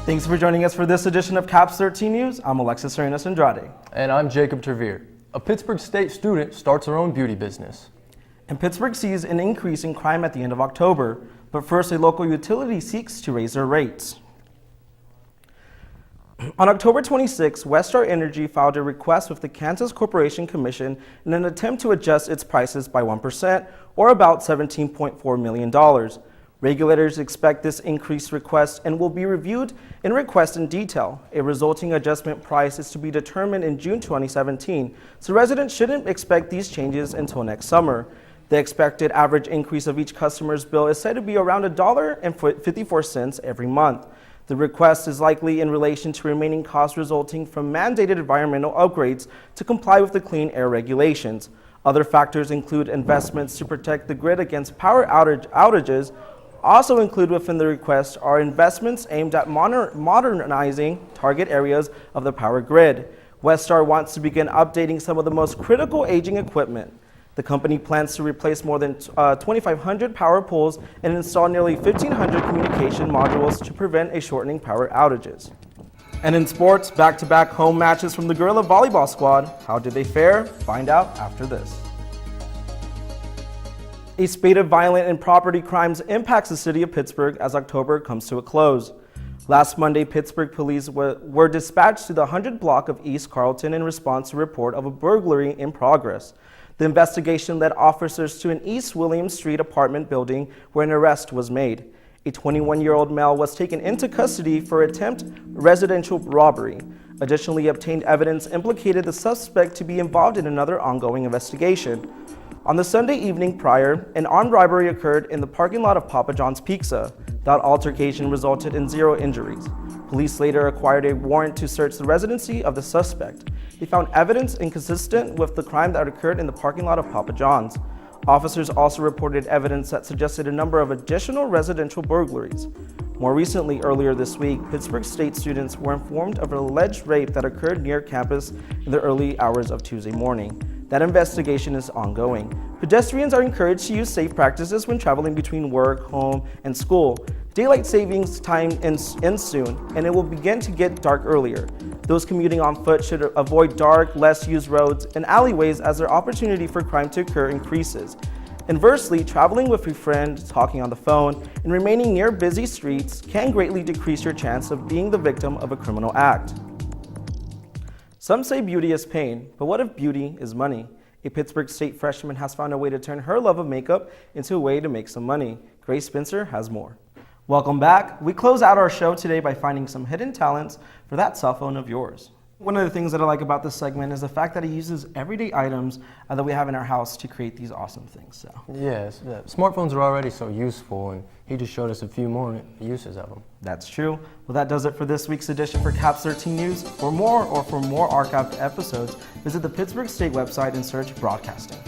Thanks for joining us for this edition of CAPS 13 News. I'm Alexis Arenas-Andrade. And I'm Jacob Trevere. A Pittsburg State student starts her own beauty business. And Pittsburgh sees an increase in crime at the end of October, but first a local utility seeks to raise their rates. On October 26, Westar Energy filed a request with the Kansas Corporation Commission in an attempt to adjust its prices by 1%, or about $17.4 million. Regulators expect this increased request and will be reviewed in request in detail. A resulting adjustment price is to be determined in June 2017, so residents shouldn't expect these changes until next summer. The expected average increase of each customer's bill is said to be around $1.54 every month. The request is likely in relation to remaining costs resulting from mandated environmental upgrades to comply with the clean air regulations. Other factors include investments to protect the grid against power outages. Also included within the request are investments aimed at modernizing target areas of the power grid. Westar wants to begin updating some of the most critical aging equipment. The company plans to replace more than 2,500 power poles and install nearly 1,500 communication modules to prevent a shortening power outages. And in sports, back-to-back home matches from the Gorilla Volleyball squad. How did they fare? Find out after this. A spate of violent and property crimes impacts the city of Pittsburgh as October comes to a close. Last Monday, Pittsburgh police were dispatched to the 100 block of East Carlton in response to a report of a burglary in progress. The investigation led officers to an East William Street apartment building where an arrest was made. A 21-year-old male was taken into custody for attempt residential robbery. Additionally, obtained evidence implicated the suspect to be involved in another ongoing investigation. On the Sunday evening prior, an armed robbery occurred in the parking lot of Papa John's Pizza. That altercation resulted in 0 injuries. Police later acquired a warrant to search the residency of the suspect. They found evidence inconsistent with the crime that occurred in the parking lot of Papa John's. Officers also reported evidence that suggested a number of additional residential burglaries. More recently, earlier this week, Pittsburgh State students were informed of an alleged rape that occurred near campus in the early hours of Tuesday morning. That investigation is ongoing. Pedestrians are encouraged to use safe practices when traveling between work, home, and school. Daylight savings time ends soon, and it will begin to get dark earlier. Those commuting on foot should avoid dark, less used roads and alleyways as their opportunity for crime to occur increases. Inversely, traveling with a friend, talking on the phone, and remaining near busy streets can greatly decrease your chance of being the victim of a criminal act. Some say beauty is pain, but what if beauty is money? A Pittsburgh State freshman has found a way to turn her love of makeup into a way to make some money. Grace Spencer has more. Welcome back. We close out our show today by finding some hidden talents for that cell phone of yours. One of the things that I like about this segment is the fact that it uses everyday items that we have in our house to create these awesome things. So. Yes, smartphones are already so useful, and he just showed us a few more uses of them. That's true. Well, that does it for this week's edition for CAPS 13 News. For more archived episodes, visit the Pittsburgh State website and search Broadcasting.